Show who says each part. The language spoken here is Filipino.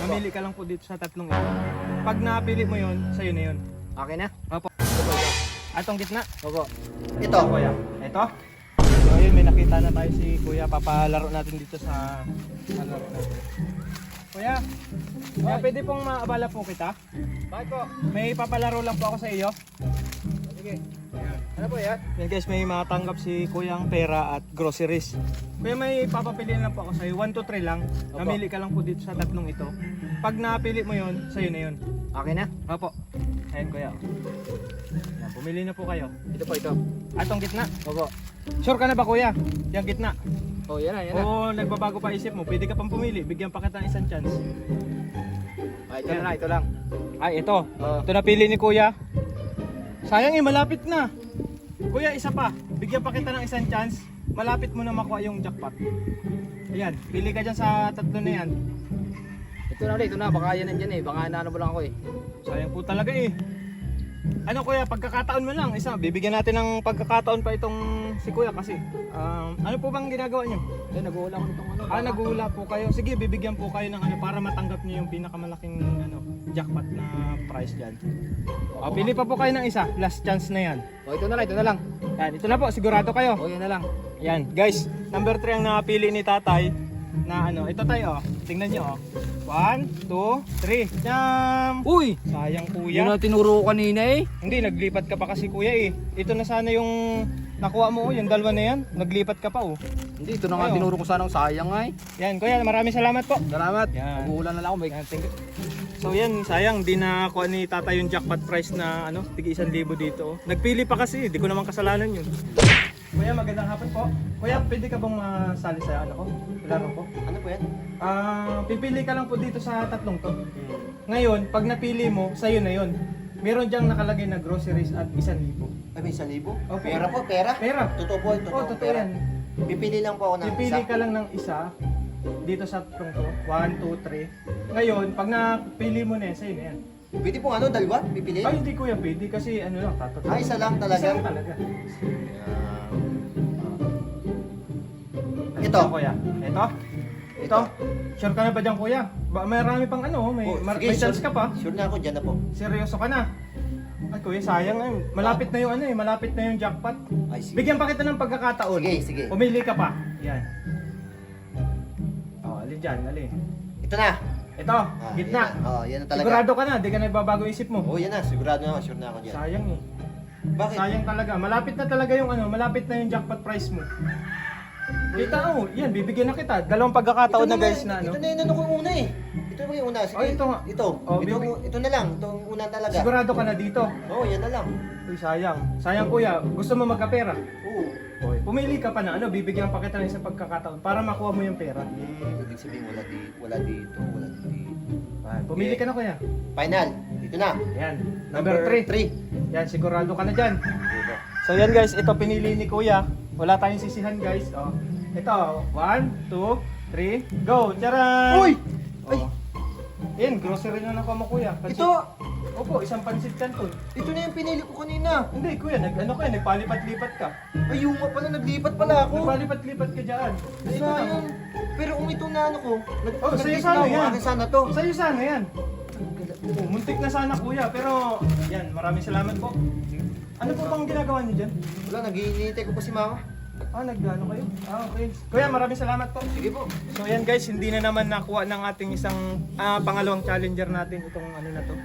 Speaker 1: Mamili ka lang po dito sa tatlong ito. Pag napili mo yun, sa'yo na yun.
Speaker 2: Okay na?
Speaker 1: Opo. Atong gitna.
Speaker 2: Opo.
Speaker 1: Ito, kuya. Ito. So ayun, may nakita na tayo si kuya. Papalaro natin dito sa laro natin. Kuya, pwede pong maabala po kita?
Speaker 2: Bakit po?
Speaker 1: May papalaro lang po ako sa iyo.
Speaker 2: Sige. Ano po yan?
Speaker 1: Yan guys, may matanggap si kuyang pera at groceries. Kuya, may papapiliin lang po ako sa'yo. 1, 2, 3 lang.
Speaker 2: Opo.
Speaker 1: Namili ka lang po dito sa tatlong ito. Pag napili mo yun, sa'yo na yun.
Speaker 2: Okay na?
Speaker 1: Opo. Ayan kuya. Yan, pumili na po kayo.
Speaker 2: Ito po ito.
Speaker 1: Atong gitna.
Speaker 2: Opo.
Speaker 1: Sure ka na ba kuya? Yung gitna.
Speaker 2: Oh, yan na, yan na.
Speaker 1: O nagbabago pa isip mo, pwede ka pang pumili. Bigyan pa kita ng isang chance.
Speaker 2: Ah, ito na, ito lang.
Speaker 1: Ay, ito.
Speaker 2: Oo.
Speaker 1: Ito napili ni kuya. Sayang malapit na. Kuya, isa pa. Bigyan pa kita ng isang chance. Malapit mo na makuha yung jackpot. Ayan, pili ka dyan sa tatlo na yan.
Speaker 2: Ito na ulit, ito na. Baka yan nandyan eh. Baka naano mo lang ako eh.
Speaker 1: Sayang po talaga eh. Ano kuya, pagkakataon mo lang. Isa, bibigyan natin ng pagkakataon pa itong si kuya kasi. Ano po bang ginagawa niyo?
Speaker 2: Eh, nag-uula ko nitong ano.
Speaker 1: Naguhula po kayo. Sige, bibigyan po kayo ng ano para matanggap niyo yung pinakamalaking jackpot na prize dyan. Pili pa po kayo ng isa. Last chance na yan.
Speaker 2: Oh, ito na lang, ito na lang.
Speaker 1: Yan, ito na po. Sigurado kayo.
Speaker 2: Oh, yan na lang.
Speaker 1: Yan, guys. Number 3 ang napili ni tatay na ano. Ito tayo, oh. Tingnan nyo, oh. 1, 2, 3. Jam!
Speaker 2: Uy!
Speaker 1: Sayang
Speaker 2: Yun
Speaker 1: kuya.
Speaker 2: na tinuro ko kanina eh.
Speaker 1: Hindi, naglipat ka pa kasi kuya eh. Ito na sana yung nakuha mo, yung dalawa na yan. Naglipat ka pa, oh.
Speaker 2: Hindi, ito na nga
Speaker 1: Ayun.
Speaker 2: tinuro ko sanang sayang nga eh.
Speaker 1: Yan, kuya, maraming salamat po.
Speaker 2: Salamat.
Speaker 1: Yan.
Speaker 2: Nag-uula na lang ako. May...
Speaker 1: Yan, thank you. So yan, sayang, di na kuha ni tatay yung jackpot prize na ano, tig 1,000 dito. Oh. Nagpili pa kasi, di ko naman kasalanan yun. Kuya, magandang hapon po. Kuya, pwede ka bang masali sa ano ko? Laro ko?
Speaker 2: Ano po yan?
Speaker 1: Pipili ka lang po dito sa tatlong to. Ngayon, pag napili mo, sa'yo na yun. Meron diyang nakalagay na groceries at 1,000.
Speaker 3: Ay, may 1,000?
Speaker 1: Okay.
Speaker 3: Pera po, pera?
Speaker 1: Pera.
Speaker 3: Totoo po, totoo.
Speaker 1: Oo, totoo
Speaker 3: pera.
Speaker 1: yan.
Speaker 3: Pipili lang po ako ng
Speaker 1: Pipili
Speaker 3: isa.
Speaker 1: ka lang ng isa dito sa tatlong to. 1, 2, 3. Ngayon, pag napili mo na yan, sa'yo na yan.
Speaker 3: Pwede po ano, dalawa? Pipili?
Speaker 1: Ay, hindi kuya, pwede kasi ano lang, tatatlo.
Speaker 3: Isa lang talaga?
Speaker 1: Isa lang talaga.
Speaker 3: Ito.
Speaker 1: Kuya. Ito. Sure ka na ba dyan kuya? Marami pang ano, may,
Speaker 3: Oh, sige,
Speaker 1: may chance
Speaker 3: sure.
Speaker 1: ka pa.
Speaker 3: Sure na ako, dyan na po.
Speaker 1: Seryoso ka na. Ay kuya, sayang eh. Malapit na yung ano eh, malapit na yung jackpot.
Speaker 3: Ay, sige.
Speaker 1: Bigyan pa kita ng pagkakataon.
Speaker 3: Sige, sige.
Speaker 1: Pumili ka pa. Yan. Oh, alin dyan, alin.
Speaker 3: Ito na.
Speaker 1: Ito, gitna.
Speaker 3: Yan na talaga.
Speaker 1: Sigurado ka na, di ka nagbabago isip mo.
Speaker 3: Oh, yan na. Sigurado na ako. Sure na ako dyan.
Speaker 1: Sayang eh.
Speaker 3: Bakit?
Speaker 1: Sayang talaga. Malapit na talaga yung ano, malapit na yung jackpot price mo. Kita mo, yan, bibigyan na kita. Dalawang pagkakataon na guys na ano.
Speaker 3: Ito na yung ano ko una eh. Ito ba yung una? Sige.
Speaker 1: Oh, ito nga.
Speaker 3: Ito.
Speaker 1: Oh,
Speaker 3: Ito na lang. Ito ang una talaga.
Speaker 1: Sigurado ka na dito.
Speaker 3: Oo, yan na lang.
Speaker 1: Uy, sayang. Sayang kuya, gusto mo magkapera?
Speaker 3: Oo.
Speaker 1: Okay. Pumili ka pa na ano, bibigyan pa kita ng isang pagkakataon para makuha mo yung pera.
Speaker 3: Ibig sabihin wala dito, wala dito, wala dito.
Speaker 1: Pumili ka na kuya.
Speaker 3: Final. Dito na.
Speaker 1: Yan. Number 3.
Speaker 3: 3.
Speaker 1: Yan, sigurado ka na dyan. So yan guys, ito pinili ni kuya. Wala tayong sisihan guys. Oh. Ito, 1, 2, 3, go! Charan!
Speaker 3: Uy!
Speaker 1: Ay! Yan, grocery na nakuha mo kuya. Pansit.
Speaker 3: Ito!
Speaker 1: Opo, isang pansit canton.
Speaker 3: Ito na yung pinili ko kanina.
Speaker 1: Hindi kuya, nagpalipat-lipat ka.
Speaker 3: Ayun nga pala, naglipat pala ako.
Speaker 1: Nagpalipat-lipat ka dyan. Ito na.
Speaker 3: Sayang. Pero kung ito na ano ko,
Speaker 1: Oh, sa'yo
Speaker 3: nag-click
Speaker 1: sana
Speaker 3: na ako,
Speaker 1: yan.
Speaker 3: akin sana to.
Speaker 1: Sa'yo sana yan. Oh, muntik na sana kuya, pero yan, maraming salamat po. Ano po bang ginagawa niyo dyan?
Speaker 3: Wala, nag-iinitay ko pa si mama.
Speaker 1: Nagano kayo? Okay. Kuya, maraming salamat po.
Speaker 3: Sige po.
Speaker 1: So yan guys, hindi na naman nakuha ng ating isang pangalawang challenger natin itong ano na to.